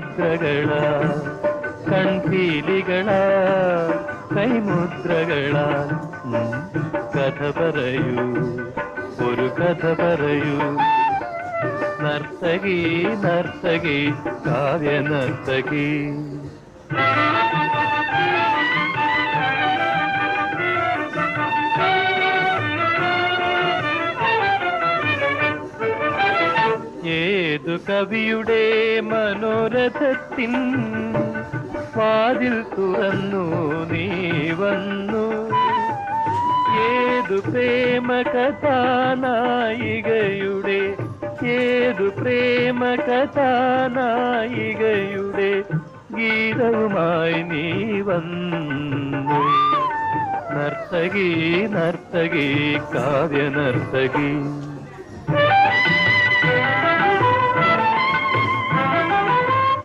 കൈമുദ്രകള കൺപീലികള കൈമുദ്രകള കഥ പറയൂ ഒരു കഥ പറയൂ നർത്തകി നർത്തകി കാവ്യ നർത്തകി ഏതു കവിയുടെ മനോരഥത്തിൻ വാതിൽ തുറന്നു നീ വന്നു ഏതു പ്രേമ കഥാനായികയുടെ ഏതു പ്രേമ കഥാനായികയുടെ ഗീതവുമായി നീ വന്നു നർത്തകി നർത്തകി കാവ്യ നർത്തകി